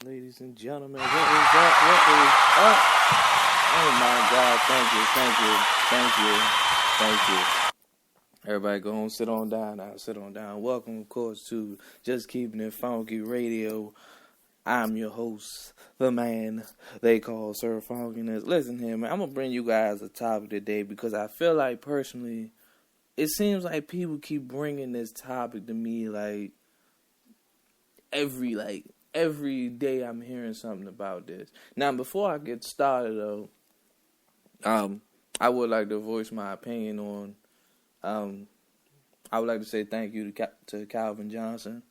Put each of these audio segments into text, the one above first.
Ladies and gentlemen, what is up? What is up? Oh my God, thank you. Everybody go on, sit on down now, sit on down. Welcome, of course, to Just Keeping It Funky Radio. I'm your host, the man they call Sir Funkiness. Listen here, man, I'm going to bring you guys a topic today because I feel like, personally, it seems like people keep bringing this topic to me, like, every day I'm hearing something about this. Now, before I get started, though, I would like to voice my opinion on, I would like to say thank you to Calvin Johnson.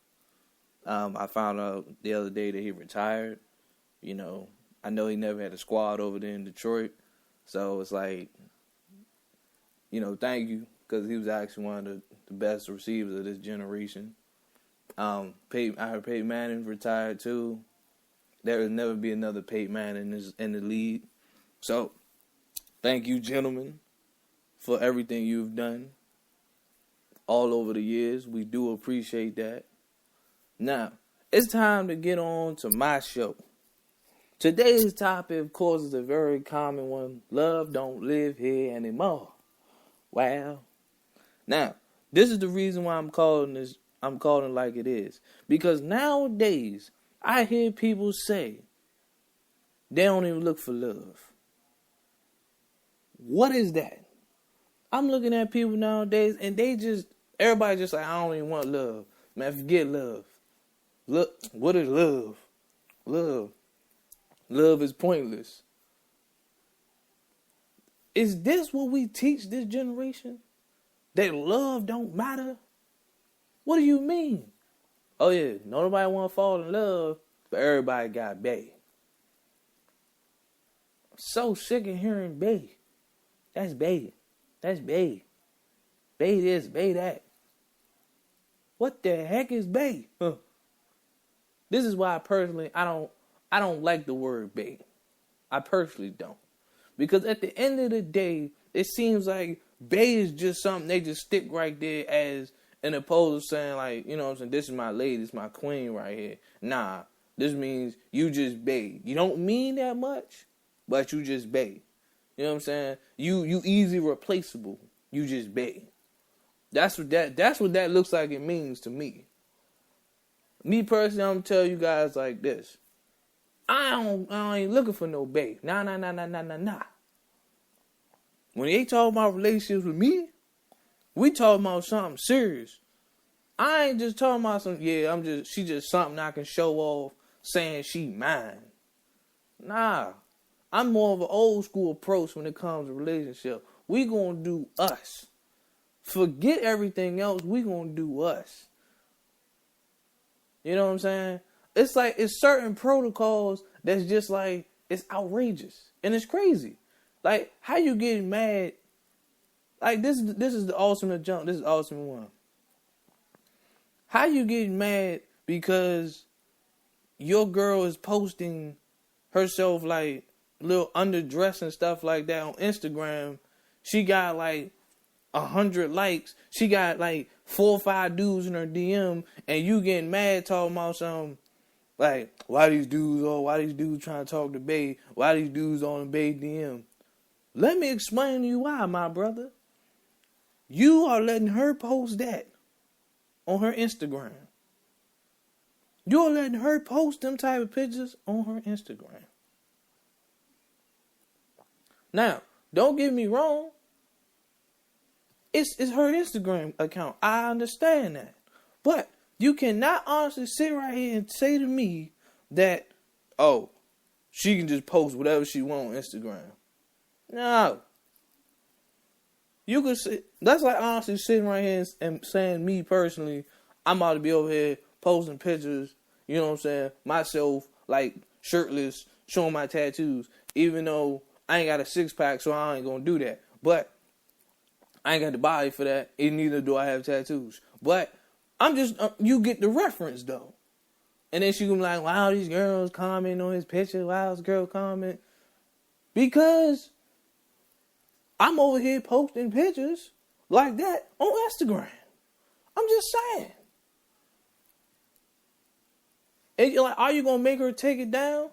I found out the other day that he retired. You know, I know he never had a squad over there in Detroit. So it's like, you know, thank you, because he was actually one of the best receivers of this generation. I heard Peyton Manning retired too. There will never be another Peyton Manning in the league. So, thank you, gentlemen, for everything you've done all over the years. We do appreciate that. Now, it's time to get on to my show. Today's topic, of course, is a very common one. Love don't live here anymore. Wow. Now, this is the reason why I'm calling it like it is. Because nowadays, I hear people say they don't even look for love. What is that? I'm looking at people nowadays and everybody just like, I don't even want love. Man, forget love. Look, what is love? Love is pointless. Is this what we teach this generation? That love don't matter? What do you mean? Oh yeah, nobody want to fall in love, but everybody got bae. I'm so sick of hearing bae. That's bae. That's bae. Bae this, bae that. What the heck is bae? This is why personally I don't like the word bae. I personally don't. Because at the end of the day, it seems like bae is just something they just stick right there as an opposed to saying, like, you know what I'm saying, this is my lady, this is my queen right here. Nah, this means you just bae. You don't mean that much, but you just bae. You know what I'm saying? You easy replaceable. You just bae. That's what that looks like it means to me. Me personally, I'm gonna tell you guys like this. I ain't looking for no bae. Nah. When they talk about relationships with me, we talking about something serious. I ain't just talking about she just something I can show off saying she mine. Nah. I'm more of an old school approach when it comes to relationship. We gonna do us. Forget everything else. We gonna do us. You know what I'm saying? It's like, it's certain protocols that's just like, it's outrageous. And it's crazy. Like, how you getting mad? Like, this is the ultimate jump. This is the ultimate one. How you getting mad because your girl is posting herself like little underdress and stuff like that on Instagram? She got like 100 likes. She got like 4 or 5 dudes in her DM, and you getting mad talking about something like, why these dudes trying to talk to bae? Why these dudes on the bae DM? Let me explain to you why, my brother. You are letting her post that on her Instagram. You're letting her post them type of pictures on her Instagram. Now, don't get me wrong. It's her Instagram account. I understand that. But you cannot honestly sit right here and say to me that, oh, she can just post whatever she wants on Instagram. No. You could say, that's like honestly sitting right here and saying, me personally, I'm about to be over here posting pictures, you know what I'm saying, myself, like, shirtless, showing my tattoos, even though I ain't got a 6-pack, so I ain't gonna do that. But I ain't got the body for that, and neither do I have tattoos. But I'm just, you get the reference, though. And then she gonna be like, wow, these girls comment on his picture, wow, this girl comment. Because I'm over here posting pictures like that on Instagram. I'm just saying. And you're like, are you gonna make her take it down?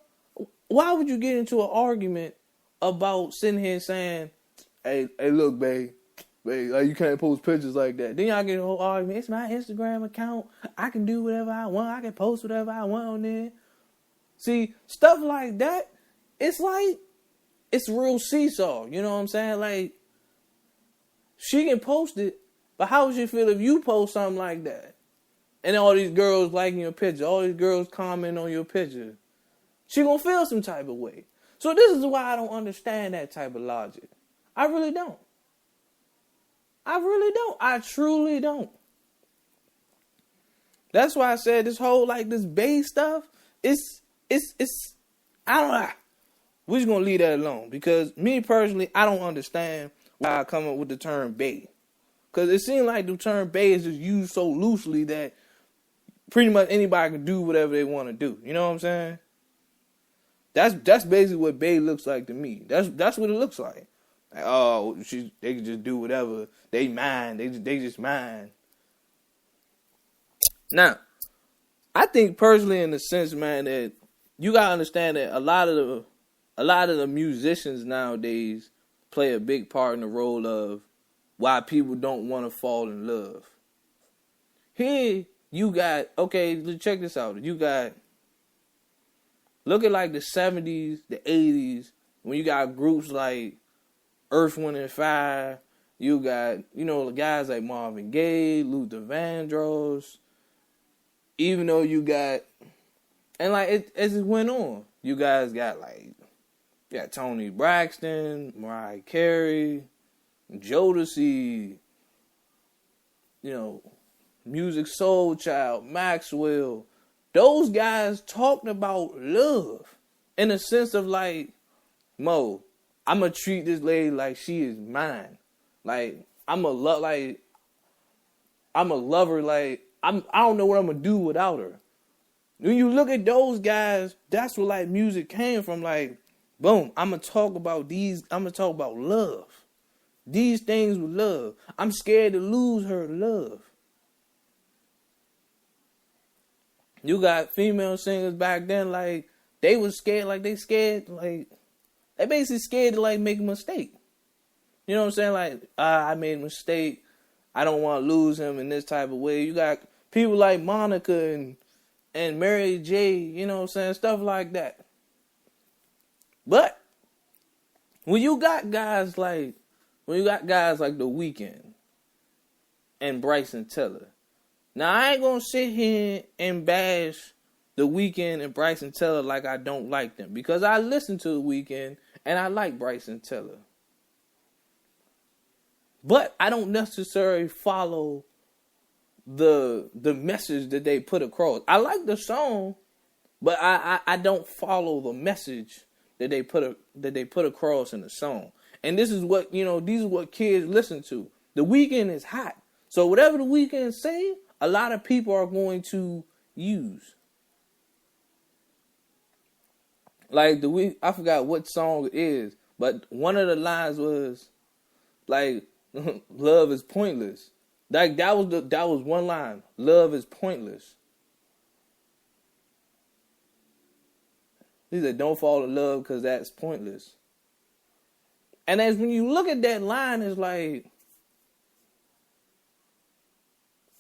Why would you get into an argument about sitting here saying, hey, look, babe, like you can't post pictures like that. Then y'all get a whole argument. It's my Instagram account. I can do whatever I want. I can post whatever I want on there. See, stuff like that, it's like, it's real seesaw. You know what I'm saying? Like, she can post it, but how would you feel if you post something like that? And all these girls liking your picture, all these girls comment on your picture. She gonna feel some type of way. So this is why I don't understand that type of logic. I really don't. I truly don't. That's why I said this whole, like, this bae stuff, it's, I don't know. We're just gonna leave that alone. Because me personally, I don't understand why I come up with the term bae. Because it seems like the term bae is just used so loosely that pretty much anybody can do whatever they want to do. You know what I'm saying? That's basically what bae looks like to me. That's what it looks like. Like, oh, they can just do whatever. They mine. They just mine. Now, I think personally, in the sense, man, that you gotta understand that a lot of the musicians nowadays play a big part in the role of why people don't want to fall in love. Here you got, okay, let's check this out. You got, look at like the 70s, the 80s, when you got groups like Earth, Wind and Fire. You got, you know, guys like Marvin Gaye, Luther Vandross. Even though you got, and like it as it went on, you guys got like, you got Toni Braxton, Mariah Carey, Jodeci, you know, Music Soul Child, Maxwell. Those guys talked about love in the sense of like, Mo, I'm gonna treat this lady like she is mine. Like I'm a love her. Like I don't know what I'm gonna do without her. When you look at those guys, that's where like music came from. Like, boom, I'm gonna talk about love. These things with love. I'm scared to lose her love. You got female singers back then, like, they was scared, like, they basically scared to, like, make a mistake. You know what I'm saying? Like, I made a mistake. I don't want to lose him in this type of way. You got people like Monica and Mary J., you know what I'm saying? Stuff like that. But when you got guys like The Weeknd and Bryson Tiller. Now, I ain't going to sit here and bash The Weeknd and Bryson Tiller like I don't like them. Because I listen to The Weeknd and I like Bryson Tiller. But I don't necessarily follow the message that they put across. I like the song, but I don't follow the message that they put across in the song. And this is what, you know, these are what kids listen to. The Weeknd is hot. So whatever The Weeknd say, a lot of people are going to use. Like I forgot what song it is, but one of the lines was like, love is pointless. Like that was one line. Love is pointless. He said, don't fall in love because that's pointless. And as when you look at that line, it's like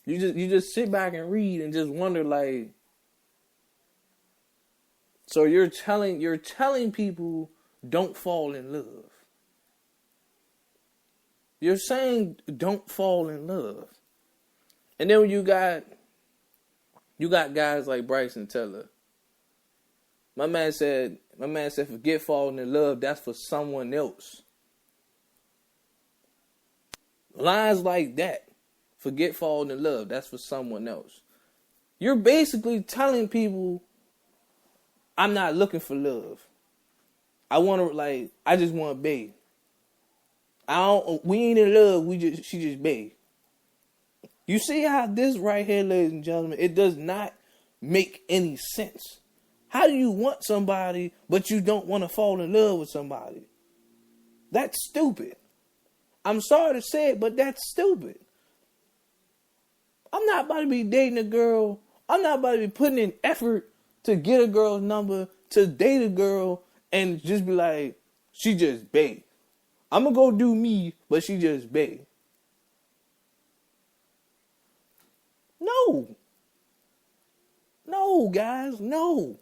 you just sit back and read and just wonder, like, so you're telling people don't fall in love. You're saying don't fall in love. And then when you got guys like Bryson Tiller. My man said, forget falling in love, that's for someone else. Lines like that. Forget falling in love, that's for someone else. You're basically telling people, I'm not looking for love. I just want bae. We ain't in love, she just bae. You see how this right here, ladies and gentlemen, it does not make any sense. How do you want somebody, but you don't want to fall in love with somebody? That's stupid. I'm sorry to say it, but that's stupid. I'm not about to be dating a girl. I'm not about to be putting in effort to get a girl's number, to date a girl, and just be like, she just bae. I'm going to go do me, but she just bae. No. No, guys, no.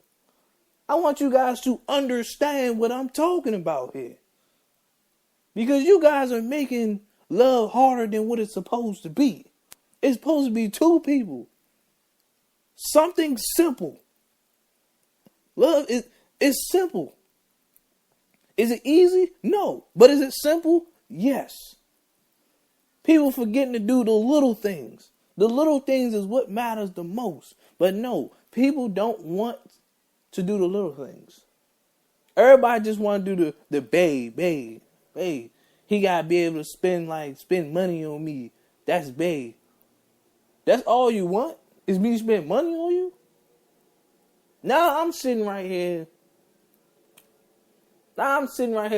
I want you guys to understand what I'm talking about here. Because you guys are making love harder than what it's supposed to be. It's supposed to be two people. Something simple. Love is simple. Is it easy? No. But is it simple? Yes. People forgetting to do the little things. The little things is what matters the most. But no, people don't want to do the little things. Everybody just want to do the babe. He gotta be able to spend money on me. That's babe. That's all you want? Is me to spend money on you? Now I'm sitting right here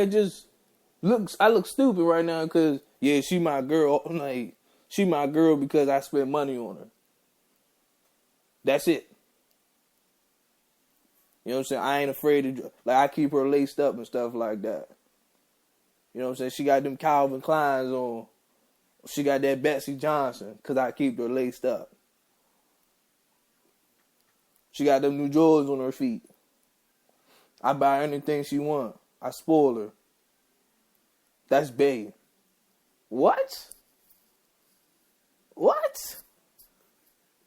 just I look stupid right now because, yeah, she my girl. Like, she my girl because I spent money on her. That's it. You know what I'm saying? I ain't afraid to, like, I keep her laced up and stuff like that. You know what I'm saying? She got them Calvin Kleins on. She got that Betsy Johnson because I keep her laced up. She got them new Jordans on her feet. I buy her anything she want. I spoil her. That's babe. What?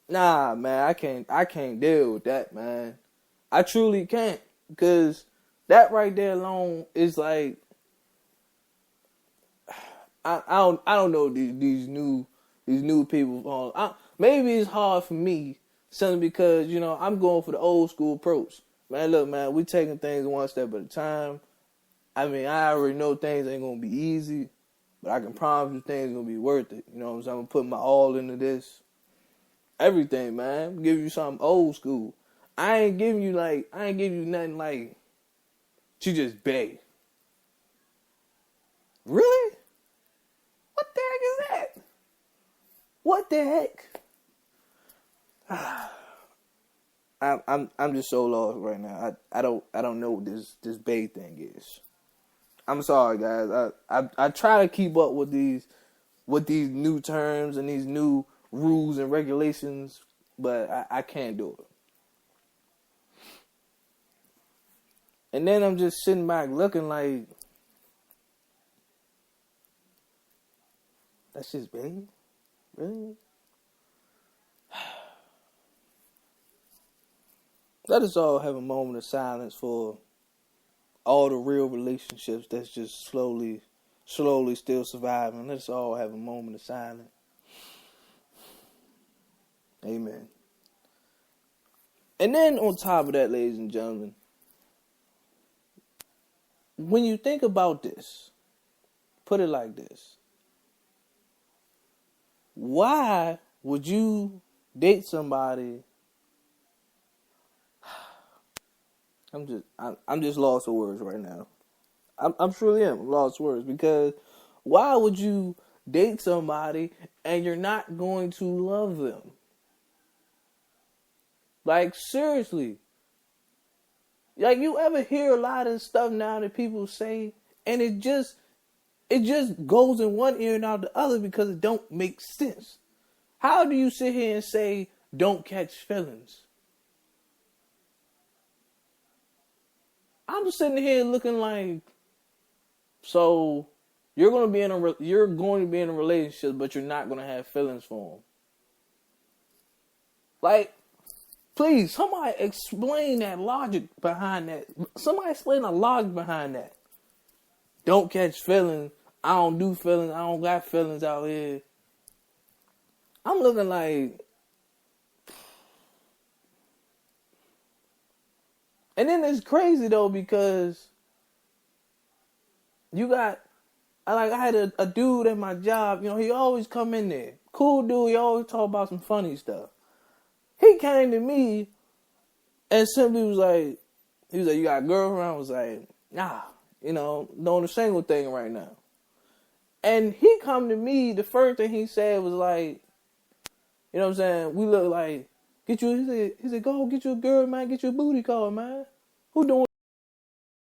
Nah, man, I can't deal with that, man. I truly can't, because that right there alone is like, I don't know these new people. Maybe it's hard for me simply because, you know, I'm going for the old school approach. Man, look, man, we taking things one step at a time. I mean, I already know things ain't gonna be easy, but I can promise you things gonna be worth it. You know what I'm saying? I'm gonna put my all into this. Everything, man. I'm give you something old school. I ain't give you nothing like she just bae. Really? What the heck is that? What the heck? I'm just so lost right now. I don't know what this bae thing is. I'm sorry, guys. I try to keep up with these new terms and these new rules and regulations, but I can't do it. And then I'm just sitting back looking like, that's just babe? Really? Let us all have a moment of silence for all the real relationships that's just slowly still surviving. Let us all have a moment of silence. Amen. And then on top of that, ladies and gentlemen, when you think about this, put it like this. Why would you date somebody? I'm just lost for words right now. I'm truly lost for words, because why would you date somebody and you're not going to love them? Like, seriously. Like, you ever hear a lot of stuff now that people say, and it just goes in one ear and out the other because it don't make sense. How do you sit here and say, don't catch feelings? I'm sitting here looking like, so you're going to be in a relationship, but you're not going to have feelings for them. Like, please, somebody explain that logic behind that. Somebody explain the logic behind that. Don't catch feelings. I don't do feelings. I don't got feelings out here. I'm looking like, and then it's crazy though, because I had a dude at my job, you know, he always come in there. Cool dude, he always talk about some funny stuff. He came to me and simply was like, you got a girlfriend? I was like, nah, you know, doing the single thing right now. And he come to me, the first thing he said was like, you know what I'm saying, we look like He said, go get you a girl, man. Get you a booty call, man. Who doing